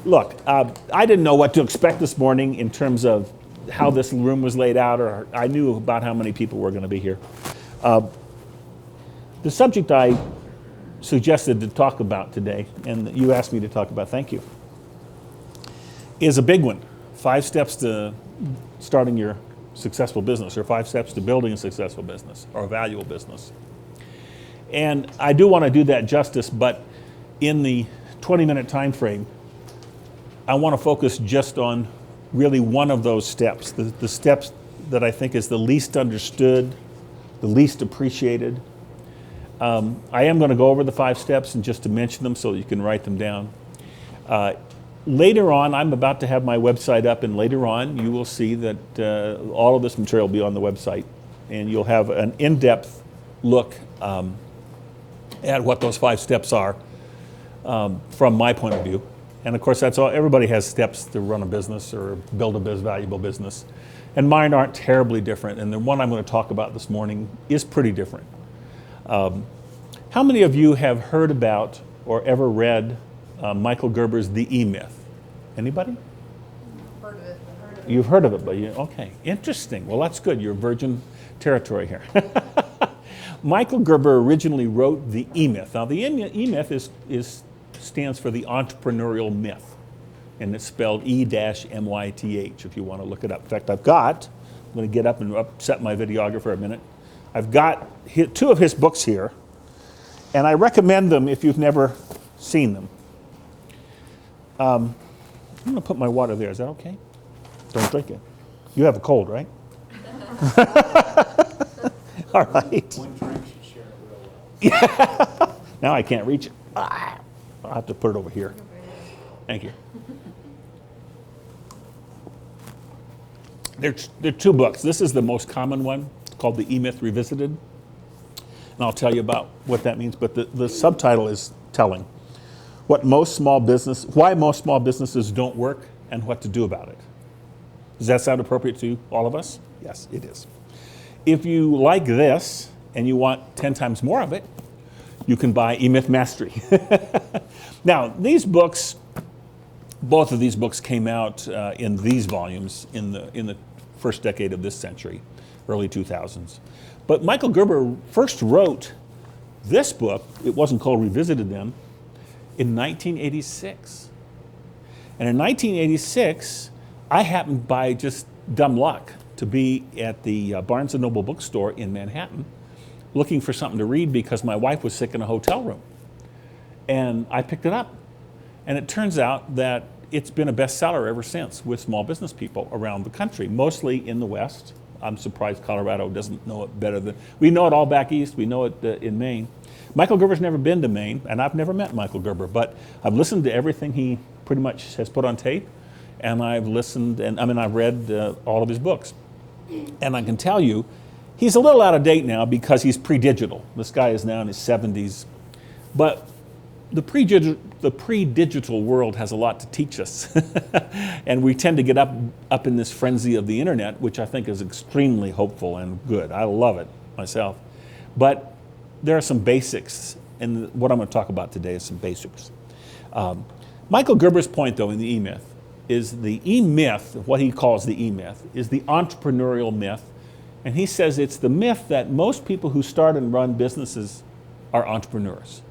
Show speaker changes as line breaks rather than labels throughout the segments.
Look, I didn't know what to expect this morning in terms of how this room was laid out, or I knew about how many people were going to be here. The subject I suggested to talk about today, and you asked me to talk about, thank you, is a big one. 5 steps to starting your successful business, or 5 steps to building a successful business, or a valuable business. And I do want to do that justice, but in the 20-minute time frame, I want to focus just on really one of those steps, the steps that I think is the least understood, the least appreciated. I am going to go over the 5 steps and just to mention them so you can write them down. Later on, I'm about to have my website up, and later on you will see that all of this material will be on the website, and you'll have an in-depth look at what those 5 steps are from my point of view. And of course, that's all. Everybody has steps to run a business or build a valuable business, and mine aren't terribly different. And the one I'm going to talk about this morning is pretty different. How many of you have heard about or ever read Michael Gerber's The E-Myth? Anybody?
Heard of it.
You've heard of it, but okay, interesting. Well, that's good. You're virgin territory here. Michael Gerber originally wrote The E-Myth. Now, the E-Myth stands for the entrepreneurial myth, and it's spelled E-MYTH if you want to look it up. In fact, I'm going to get up and upset my videographer a minute. I've got 2 of his books here, and I recommend them if you've never seen them. I'm going to put my water there. Is that okay? Don't drink it. You have a cold, right? All right.
One drink should share it real well.
Yeah. Now I can't reach it. I'll have to put it over here. Thank you. There are 2 books. This is the most common one, called The E-Myth Revisited. And I'll tell you about what that means, but the subtitle is telling. Why most small businesses don't work and what to do about it. Does that sound appropriate to all of us? Yes, it is. If you like this and you want 10 times more of it, you can buy E-Myth Mastery. Now, these books, both of these books came out in these volumes in the first decade of this century, early 2000s. But Michael Gerber first wrote this book, it wasn't called Revisited then, in 1986. And in 1986, I happened by just dumb luck to be at the Barnes & Noble bookstore in Manhattan looking for something to read because my wife was sick in a hotel room. And I picked it up. And it turns out that it's been a bestseller ever since with small business people around the country, mostly in the West. I'm surprised Colorado doesn't know it better than, we know it all back east, we know it in Maine. Michael Gerber's never been to Maine, and I've never met Michael Gerber, but I've listened to everything he pretty much has put on tape, and I've read all of his books. And I can tell you, he's a little out of date now because he's pre-digital. This guy is now in his 70s. But the pre-digital world has a lot to teach us. And we tend to get up in this frenzy of the internet, which I think is extremely hopeful and good. I love it myself. But there are some basics, and what I'm going to talk about today is some basics. Michael Gerber's point, though, in the E-Myth, is the E-Myth, what he calls the E-Myth, is the entrepreneurial myth. And he says it's the myth that most people who start and run businesses are entrepreneurs.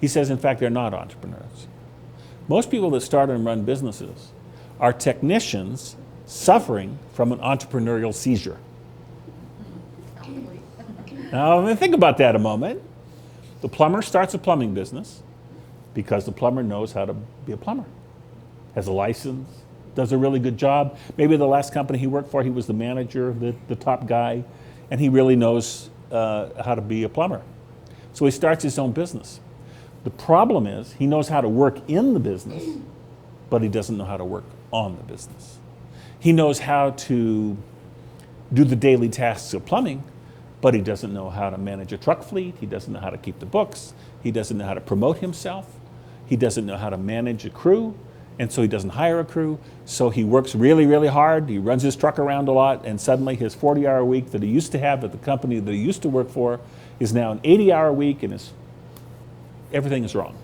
He says, in fact, they're not entrepreneurs. Most people that start and run businesses are technicians suffering from an entrepreneurial seizure. Now, think about that a moment. The plumber starts a plumbing business because the plumber knows how to be a plumber, has a license, does a really good job. Maybe the last company he worked for, he was the manager, the top guy, and he really knows how to be a plumber. So he starts his own business. The problem is he knows how to work in the business, but he doesn't know how to work on the business. He knows how to do the daily tasks of plumbing, but he doesn't know how to manage a truck fleet. He doesn't know how to keep the books. He doesn't know how to promote himself. He doesn't know how to manage a crew, and so he doesn't hire a crew. So he works really, really hard. He runs his truck around a lot, and suddenly his 40-hour week that he used to have at the company that he used to work for is now an 80-hour week, and everything is wrong.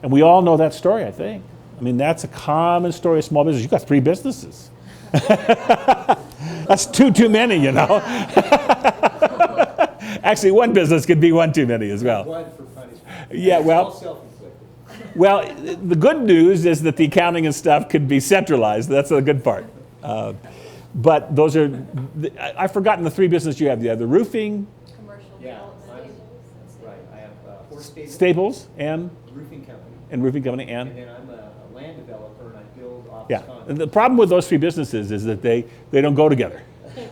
And we all know that story, I think. I mean, that's a common story of small business. You've got 3 businesses. That's too many, you know. Actually, one business could be one too many as well.
Blood for punishment.
Yeah,
It's
well-
all self-inflicted.
Well, the good news is that the accounting and stuff could be centralized. That's the good part. But those are, I've forgotten the 3 businesses you have. You have the roofing,
Commercial
Yeah,
development.
right. I have horse stables,
stables, and
roofing company,
roofing company,
and
and
then I'm a land developer and I build office
yeah.
condos.
And the problem with those 3 businesses is that they don't go together.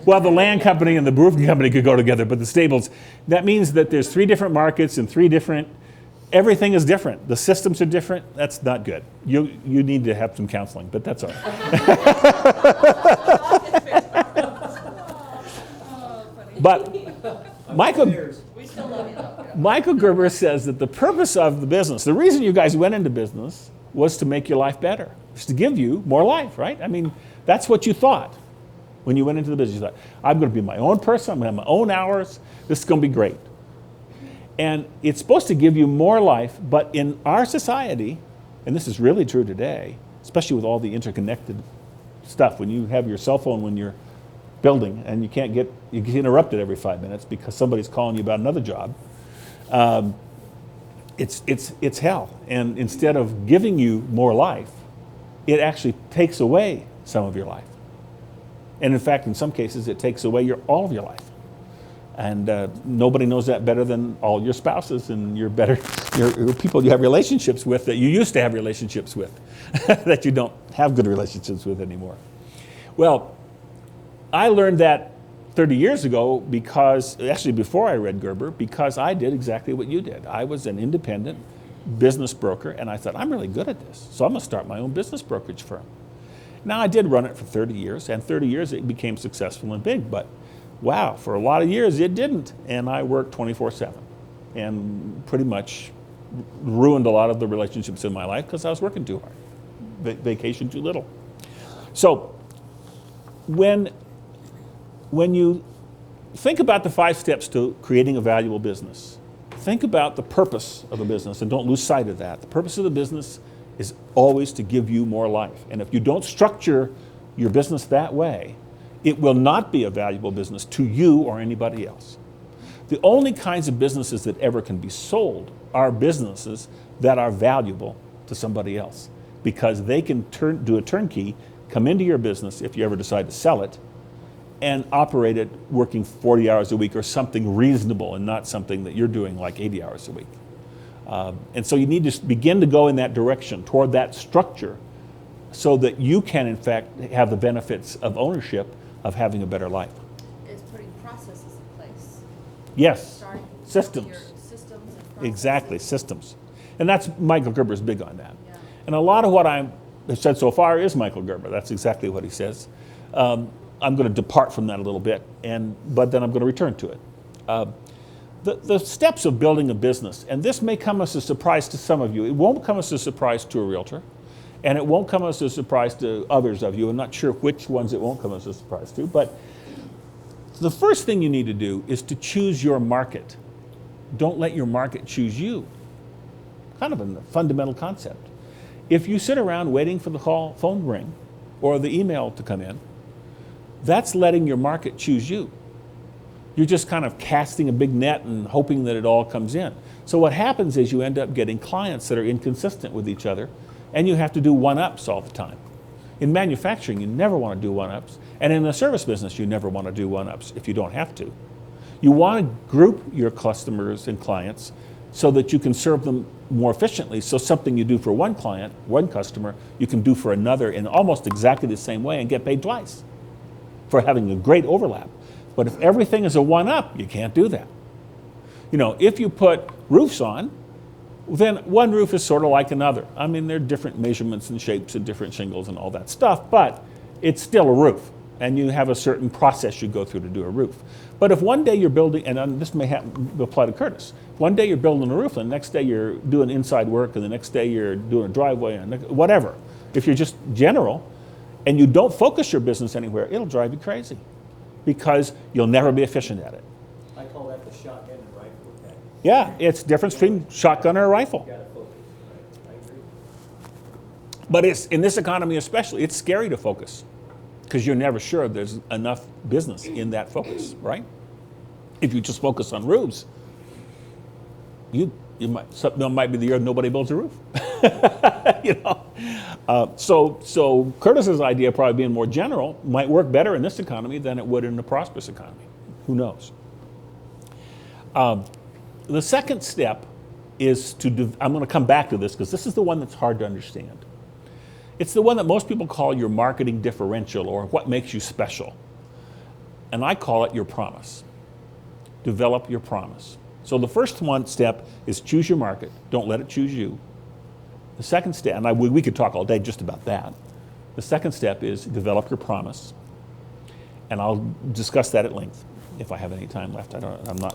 Well, the land company and the roofing company could go together, but the stables, that means that there's 3 different markets and 3 different, everything is different. The systems are different. That's not good. You need to have some counseling, but that's all right. But Michael
We still love you though.
Michael Gerber says that the purpose of the business, the reason you guys went into business was to make your life better. It's to give you more life, right? I mean, that's what you thought when you went into the business. You thought, I'm going to be my own person. I'm going to have my own hours. This is going to be great. And it's supposed to give you more life, but in our society, and this is really true today, especially with all the interconnected stuff, when you have your cell phone when you're building and you get interrupted every 5 minutes because somebody's calling you about another job, it's hell. And instead of giving you more life, it actually takes away some of your life. And in fact, in some cases, it takes away all of your life. And nobody knows that better than all your spouses and your people you have relationships with that you used to have relationships with that you don't have good relationships with anymore. Well, I learned that 30 years ago actually before I read Gerber, because I did exactly what you did. I was an independent business broker, and I thought, I'm really good at this, so I'm going to start my own business brokerage firm. Now, I did run it for 30 years, and 30 years it became successful and big, but wow, for a lot of years it didn't, and I worked 24/7 and pretty much ruined a lot of the relationships in my life because I was working too hard, vacation too little. So when you think about the 5 steps to creating a valuable business, think about the purpose of a business and don't lose sight of that. The purpose of the business is always to give you more life. And if you don't structure your business that way, it will not be a valuable business to you or anybody else. The only kinds of businesses that ever can be sold are businesses that are valuable to somebody else, because they can do a turnkey, come into your business if you ever decide to sell it, and operate it working 40 hours a week or something reasonable and not something that you're doing like 80 hours a week. And so you need to begin to go in that direction, toward that structure, so that you can, in fact, have the benefits of ownership of having a better life.
It's putting processes in place.
Yes,
Starting
systems.
your systems and processes.
Exactly, systems. And that's, Michael Gerber's big on that.
Yeah.
And a lot of what I've said so far is Michael Gerber. That's exactly what he says. I'm going to depart from that a little bit, but then I'm going to return to it. The steps of building a business, and this may come as a surprise to some of you. It won't come as a surprise to a realtor, and it won't come as a surprise to others of you. I'm not sure which ones it won't come as a surprise to, but the first thing you need to do is to choose your market. Don't let your market choose you. Kind of a fundamental concept. If you sit around waiting for the phone ring or the email to come in, that's letting your market choose you. You're just kind of casting a big net and hoping that it all comes in. So what happens is you end up getting clients that are inconsistent with each other, and you have to do one-ups all the time. In manufacturing, you never want to do one-ups, and in the service business, you never want to do one-ups if you don't have to. You want to group your customers and clients so that you can serve them more efficiently, so something you do for one client, one customer, you can do for another in almost exactly the same way and get paid twice for having a great overlap. But if everything is a one-up, you can't do that. You know, if you put roofs on, then one roof is sort of like another. I mean, there are different measurements and shapes and different shingles and all that stuff, but it's still a roof, and you have a certain process you go through to do a roof. But if one day you're building, and this may apply to Curtis, one day you're building a roof, and the next day you're doing inside work, and the next day you're doing a driveway, and whatever. If you're just general, and you don't focus your business anywhere, it'll drive you crazy, because you'll never be efficient at it.
I call that the shotgun and rifle attack.
Yeah, it's the difference between shotgun or a rifle.
You gotta focus, right? I agree.
But it's in this economy especially, it's scary to focus because you're never sure there's enough business in that focus, right? If you just focus on roofs, there might be the year nobody builds a roof. You know, so Curtis's idea, probably being more general, might work better in this economy than it would in a prosperous economy. Who knows? The second step is I'm going to come back to this because this is the one that's hard to understand. It's the one that most people call your marketing differential or what makes you special. And I call it your promise. Develop your promise. So the first step is choose your market. Don't let it choose you. The second step, and we could talk all day just about that. The second step is develop your promise. And I'll discuss that at length if I have any time left.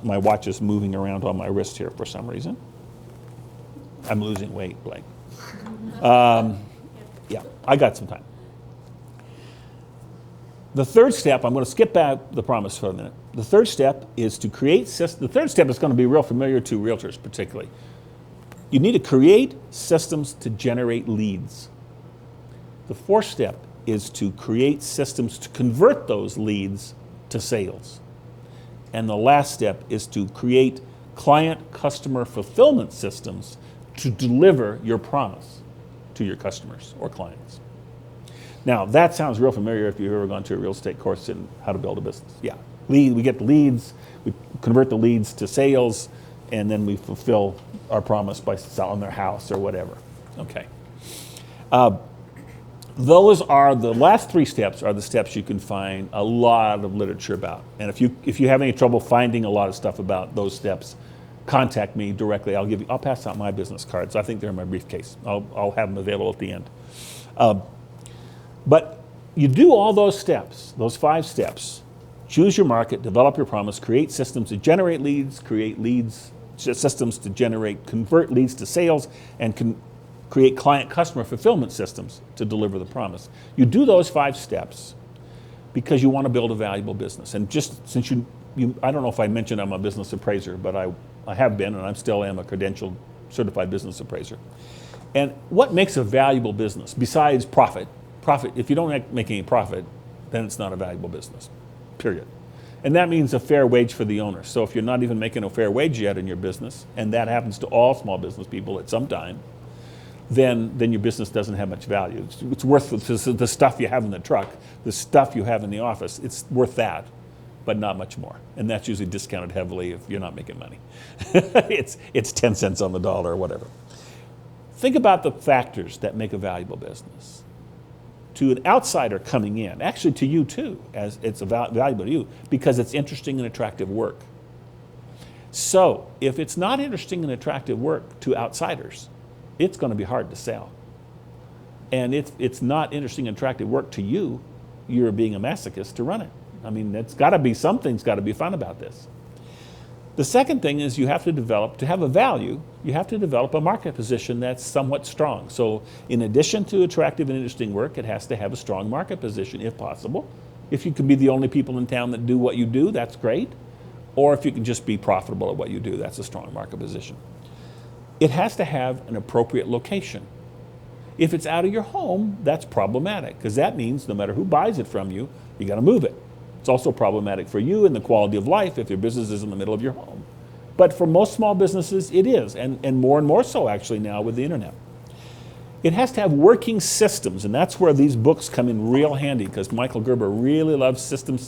My watch is moving around on my wrist here for some reason. I'm losing weight, Blake. Yeah, I got some time. The third step, I'm going to skip back the promise for a minute. The third step is to create systems. The third step is going to be real familiar to realtors particularly. You need to create systems to generate leads. The fourth step is to create systems to convert those leads to sales. And the last step is to create client customer fulfillment systems to deliver your promise to your customers or clients. Now, that sounds real familiar if you've ever gone to a real estate course in how to build a business. Yeah, we get the leads, we convert the leads to sales, and then we fulfill our promise by selling their house or whatever. Okay. Those are the last three steps are the steps you can find a lot of literature about. And if you have any trouble finding a lot of stuff about those steps, contact me directly. I'll pass out my business cards. I think they're in my briefcase. I'll have them available at the end. But you do all those steps, those 5 steps. Choose your market, develop your promise, create systems to generate leads, create leads, systems to convert leads to sales, and create client customer fulfillment systems to deliver the promise. You do those 5 steps because you want to build a valuable business. And just since I don't know if I mentioned I'm a business appraiser, but I have been, and I still am a credentialed certified business appraiser. And what makes a valuable business besides profit? If you don't make any profit, then it's not a valuable business, period. And that means a fair wage for the owner. So if you're not even making a fair wage yet in your business, and that happens to all small business people at some time, then your business doesn't have much value. It's worth the stuff you have in the truck, the stuff you have in the office, it's worth that, but not much more. And that's usually discounted heavily if you're not making money. It's 10 cents on the dollar or whatever. Think about the factors that make a valuable business. To an outsider coming in, actually to you too, as it's valuable to you, because it's interesting and attractive work. So if it's not interesting and attractive work to outsiders, it's going to be hard to sell. And it's not interesting and attractive work to you, you're being a masochist to run it. I mean, something's got to be fun about this. The second thing is you have to develop, to have a value, you have to develop a market position that's somewhat strong. So in addition to attractive and interesting work, it has to have a strong market position if possible. If you can be the only people in town that do what you do, that's great. Or if you can just be profitable at what you do, that's a strong market position. It has to have an appropriate location. If it's out of your home, that's problematic because that means no matter who buys it from you, you got to move it. It's also problematic for you and the quality of life if your business is in the middle of your home. But for most small businesses, it is, and more so actually now with the internet. It has to have working systems, and that's where these books come in real handy because Michael Gerber really loves systems.